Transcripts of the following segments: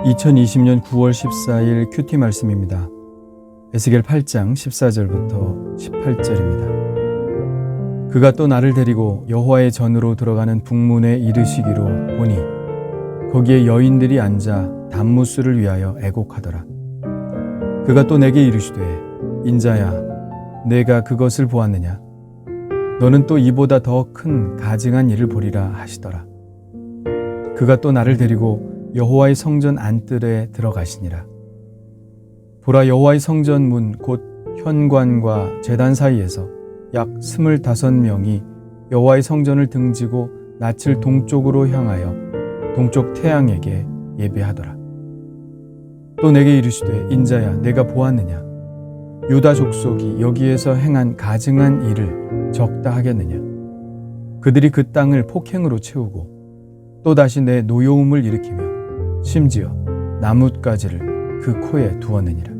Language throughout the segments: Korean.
2020년 9월 14일 큐티 말씀입니다. 에스겔 8장 14절부터 18절입니다. 그가 또 나를 데리고 여호와의 전으로 들어가는 북문에 이르시기로 보니 거기에 여인들이 앉아 단무스를 위하여 애곡하더라. 그가 또 내게 이르시되 인자야 내가 그것을 보았느냐? 너는 또 이보다 더 큰 가증한 일을 보리라 하시더라. 그가 또 나를 데리고 여호와의 성전 안뜰에 들어가시니라. 보라, 여호와의 성전 문 곧 현관과 제단 사이에서 약 25명이 여호와의 성전을 등지고 낯을 동쪽으로 향하여 동쪽 태양에게 예배하더라. 또 내게 이르시되 인자야 내가 보았느냐? 유다 족속이 여기에서 행한 가증한 일을 적다 하겠느냐? 그들이 그 땅을 폭행으로 채우고 또다시 내 노여움을 일으키며 심지어 나뭇가지를 그 코에 두었느니라.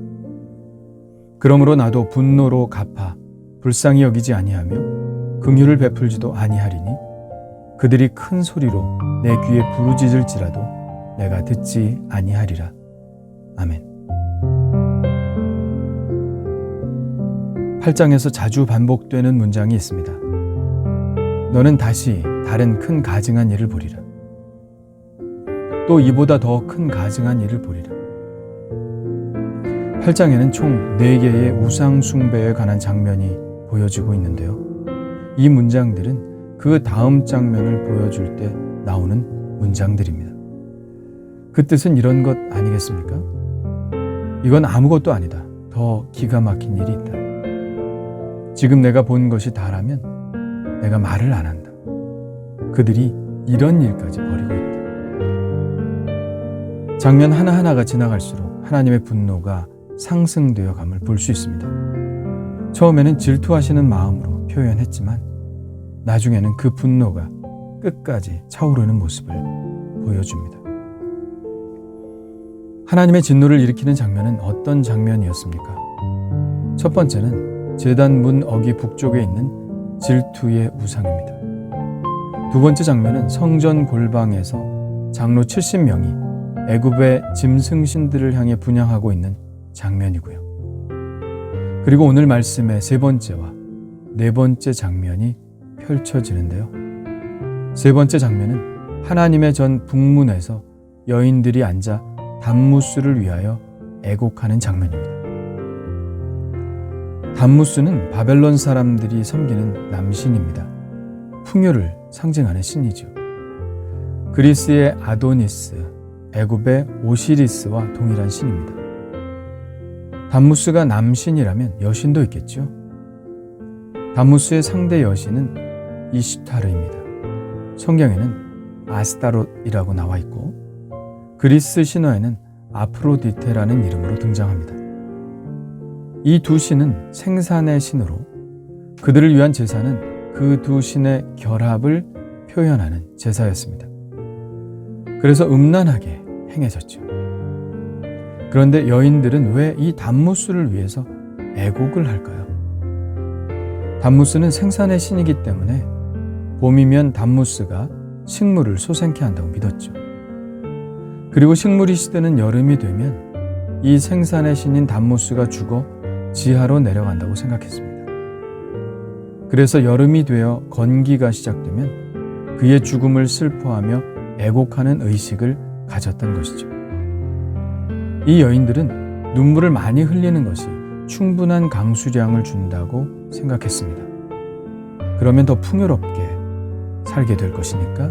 그러므로 나도 분노로 갚아 불쌍히 여기지 아니하며 긍휼을 베풀지도 아니하리니 그들이 큰 소리로 내 귀에 부르짖을지라도 내가 듣지 아니하리라. 아멘. 8장에서 자주 반복되는 문장이 있습니다. 너는 다시 다른 큰 가증한 일을 보리라. 또 이보다 더 큰 가증한 일을 보리라. 8장에는 총 4개의 우상 숭배에 관한 장면이 보여지고 있는데요. 이 문장들은 그 다음 장면을 보여줄 때 나오는 문장들입니다. 그 뜻은 이런 것 아니겠습니까? 이건 아무것도 아니다. 더 기가 막힌 일이 있다. 지금 내가 본 것이 다라면 내가 말을 안 한다. 그들이 이런 일까지 벌이고 있다. 장면 하나하나가 지나갈수록 하나님의 분노가 상승되어 감을 볼 수 있습니다. 처음에는 질투하시는 마음으로 표현했지만 나중에는 그 분노가 끝까지 차오르는 모습을 보여줍니다. 하나님의 진노를 일으키는 장면은 어떤 장면이었습니까? 첫 번째는 제단 문 어기 북쪽에 있는 질투의 우상입니다. 두 번째 장면은 성전 골방에서 장로 70명이 애굽의 짐승신들을 향해 분향하고 있는 장면이고요. 그리고 오늘 말씀의 세 번째와 네 번째 장면이 펼쳐지는데요. 세 번째 장면은 하나님의 전 북문에서 여인들이 앉아 단무스를 위하여 애곡하는 장면입니다. 단무스는 바벨론 사람들이 섬기는 남신입니다. 풍요를 상징하는 신이죠. 그리스의 아도니스, 애굽의 오시리스와 동일한 신입니다. 단무스가 남신이라면 여신도 있겠죠. 단무스의 상대 여신은 이시타르입니다. 성경에는 아스타롯이라고 나와 있고 그리스 신화에는 아프로디테라는 이름으로 등장합니다. 이 두 신은 생산의 신으로 그들을 위한 제사는 그 두 신의 결합을 표현하는 제사였습니다. 그래서 음란하게 행해졌죠. 그런데 여인들은 왜 이 단무스를 위해서 애곡을 할까요? 단무스는 생산의 신이기 때문에 봄이면 단무스가 식물을 솟생케 한다고 믿었죠. 그리고 식물이 시드는 여름이 되면 이 생산의 신인 단무스가 죽어 지하로 내려간다고 생각했습니다. 그래서 여름이 되어 건기가 시작되면 그의 죽음을 슬퍼하며 애곡하는 의식을 가졌던 것이죠. 이 여인들은 눈물을 많이 흘리는 것이 충분한 강수량을 준다고 생각했습니다. 그러면 더 풍요롭게 살게 될 것이니까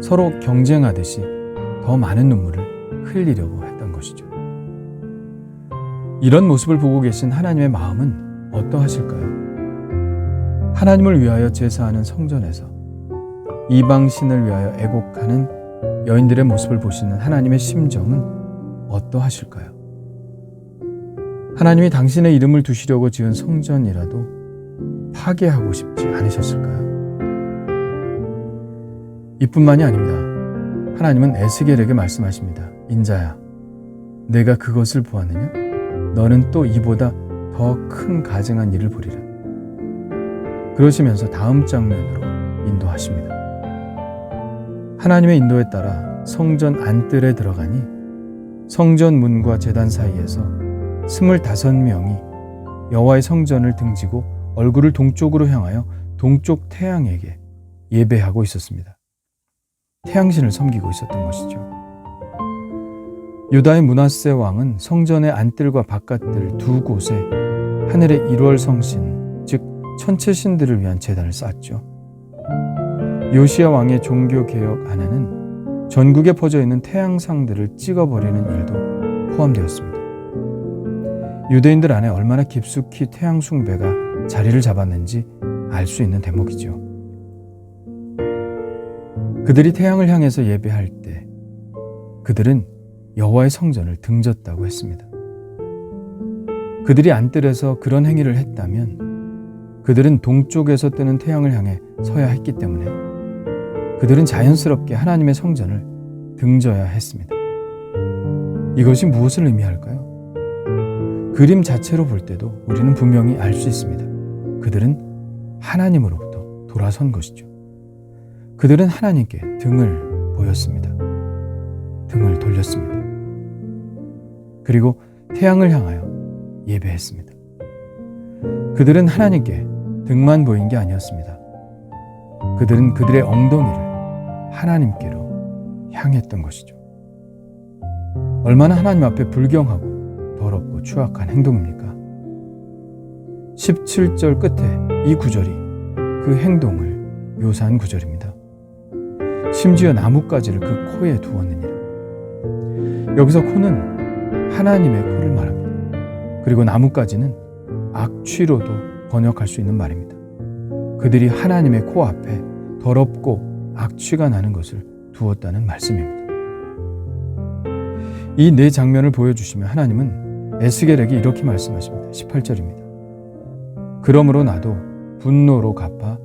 서로 경쟁하듯이 더 많은 눈물을 흘리려고 했던 것이죠. 이런 모습을 보고 계신 하나님의 마음은 어떠하실까요? 하나님을 위하여 제사하는 성전에서 이방신을 위하여 애곡하는 여인들의 모습을 보시는 하나님의 심정은 어떠하실까요? 하나님이 당신의 이름을 두시려고 지은 성전이라도 파괴하고 싶지 않으셨을까요? 이뿐만이 아닙니다. 하나님은 에스겔에게 말씀하십니다. 인자야, 내가 그것을 보았느냐? 너는 또 이보다 더 큰 가증한 일을 보리라. 그러시면서 다음 장면으로 인도하십니다. 하나님의 인도에 따라 성전 안뜰에 들어가니 성전 문과 제단 사이에서 25명이 여호와의 성전을 등지고 얼굴을 동쪽으로 향하여 동쪽 태양에게 예배하고 있었습니다. 태양신을 섬기고 있었던 것이죠. 유다의 므낫세 왕은 성전의 안뜰과 바깥뜰 두 곳에 하늘의 1월 성신, 즉 천체 신들을 위한 제단을 쌓았죠. 요시야 왕의 종교 개혁 안에는 전국에 퍼져 있는 태양상들을 찍어버리는 일도 포함되었습니다. 유대인들 안에 얼마나 깊숙이 태양 숭배가 자리를 잡았는지 알 수 있는 대목이죠. 그들이 태양을 향해서 예배할 때 그들은 여호와의 성전을 등졌다고 했습니다. 그들이 안뜰에서 그런 행위를 했다면 그들은 동쪽에서 뜨는 태양을 향해 서야 했기 때문에 그들은 자연스럽게 하나님의 성전을 등져야 했습니다. 이것이 무엇을 의미할까요? 그림 자체로 볼 때도 우리는 분명히 알 수 있습니다. 그들은 하나님으로부터 돌아선 것이죠. 그들은 하나님께 등을 보였습니다. 등을 돌렸습니다. 그리고 태양을 향하여 예배했습니다. 그들은 하나님께 등만 보인 게 아니었습니다. 그들은 그들의 엉덩이를 하나님께로 향했던 것이죠. 얼마나 하나님 앞에 불경하고 더럽고 추악한 행동입니까? 17절 끝에 이 구절이 그 행동을 묘사한 구절입니다. 심지어 나뭇가지를 그 코에 두었느니라. 여기서 코는 하나님의 코를 말합니다. 그리고 나뭇가지는 악취로도 번역할 수 있는 말입니다. 그들이 하나님의 코 앞에 더럽고 악취가 나는 것을 두었다는 말씀입니다. 이 네 장면을 보여주시며 하나님은 에스겔에게 이렇게 말씀하십니다. 18절입니다. 그러므로 나도 분노로 갚아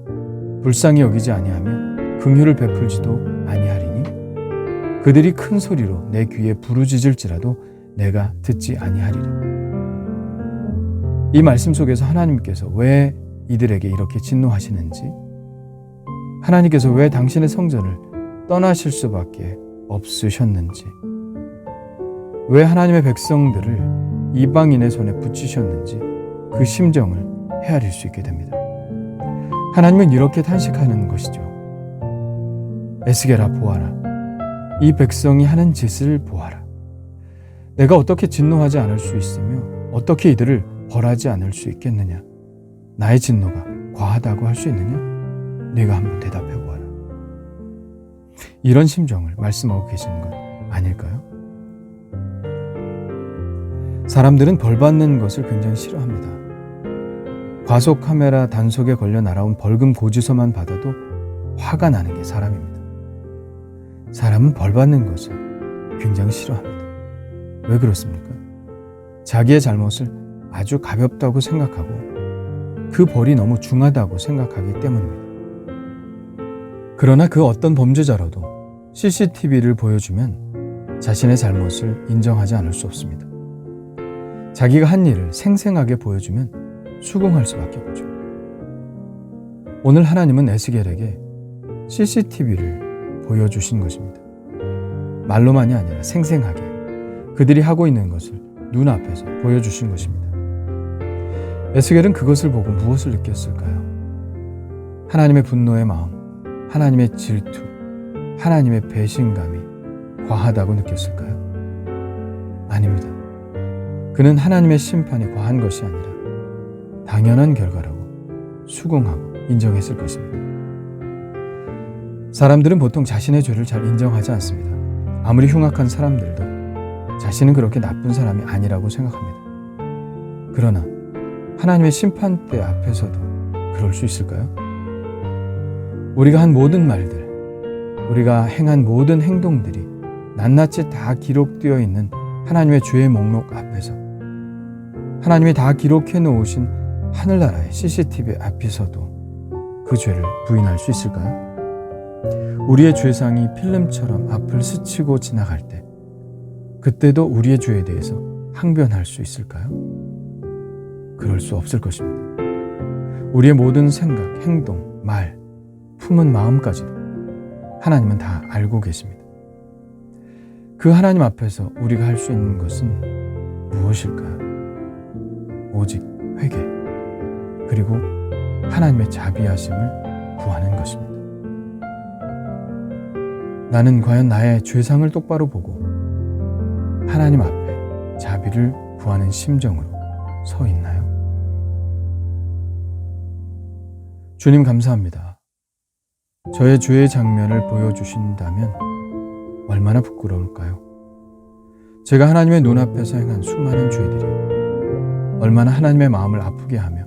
불쌍히 여기지 아니하며 긍휼을 베풀지도 아니하리니 그들이 큰 소리로 내 귀에 부르짖을지라도 내가 듣지 아니하리라. 이 말씀 속에서 하나님께서 왜 이들에게 이렇게 진노하시는지, 하나님께서 왜 당신의 성전을 떠나실 수밖에 없으셨는지, 왜 하나님의 백성들을 이방인의 손에 붙이셨는지 그 심정을 헤아릴 수 있게 됩니다. 하나님은 이렇게 탄식하는 것이죠. 에스겔아 보아라. 이 백성이 하는 짓을 보아라. 내가 어떻게 진노하지 않을 수 있으며 어떻게 이들을 벌하지 않을 수 있겠느냐? 나의 진노가 과하다고 할 수 있느냐? 네가 한번 대답해 보아라. 이런 심정을 말씀하고 계시는 것 아닐까요? 사람들은 벌받는 것을 굉장히 싫어합니다. 과속 카메라 단속에 걸려 날아온 벌금 고지서만 받아도 화가 나는 게 사람입니다. 사람은 벌받는 것을 굉장히 싫어합니다. 왜 그렇습니까? 자기의 잘못을 아주 가볍다고 생각하고 그 벌이 너무 중하다고 생각하기 때문입니다. 그러나 그 어떤 범죄자라도 CCTV를 보여주면 자신의 잘못을 인정하지 않을 수 없습니다. 자기가 한 일을 생생하게 보여주면 수긍할 수밖에 없죠. 오늘 하나님은 에스겔에게 CCTV를 보여주신 것입니다. 말로만이 아니라 생생하게 그들이 하고 있는 것을 눈앞에서 보여주신 것입니다. 에스겔은 그것을 보고 무엇을 느꼈을까요? 하나님의 분노의 마음, 하나님의 질투, 하나님의 배신감이 과하다고 느꼈을까요? 아닙니다. 그는 하나님의 심판이 과한 것이 아니라 당연한 결과라고 수긍하고 인정했을 것입니다. 사람들은 보통 자신의 죄를 잘 인정하지 않습니다. 아무리 흉악한 사람들도 자신은 그렇게 나쁜 사람이 아니라고 생각합니다. 그러나 하나님의 심판대 앞에서도 그럴 수 있을까요? 우리가 한 모든 말들, 우리가 행한 모든 행동들이 낱낱이 다 기록되어 있는 하나님의 죄의 목록 앞에서 하나님이 다 기록해 놓으신 하늘나라의 CCTV 앞에서도 그 죄를 부인할 수 있을까요? 우리의 죄상이 필름처럼 앞을 스치고 지나갈 때 그때도 우리의 죄에 대해서 항변할 수 있을까요? 그럴 수 없을 것입니다. 우리의 모든 생각, 행동, 말, 품은 마음까지도 하나님은 다 알고 계십니다. 그 하나님 앞에서 우리가 할 수 있는 것은 무엇일까요? 오직 회개, 그리고 하나님의 자비하심을 구하는 것입니다. 나는 과연 나의 죄상을 똑바로 보고 하나님 앞에 자비를 구하는 심정으로 서 있나요? 주님 감사합니다. 저의 죄의 장면을 보여주신다면 얼마나 부끄러울까요? 제가 하나님의 눈앞에서 행한 수많은 죄들이 얼마나 하나님의 마음을 아프게 하며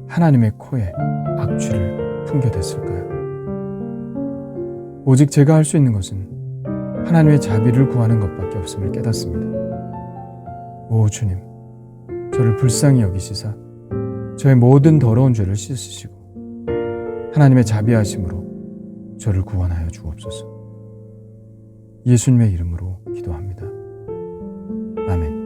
하나님의 코에 악취를 풍겨댔을까요? 오직 제가 할 수 있는 것은 하나님의 자비를 구하는 것밖에 없음을 깨닫습니다. 오 주님, 저를 불쌍히 여기시사 저의 모든 더러운 죄를 씻으시고 하나님의 자비하심으로 저를 구원하여 주옵소서. 예수님의 이름으로 기도합니다. 아멘.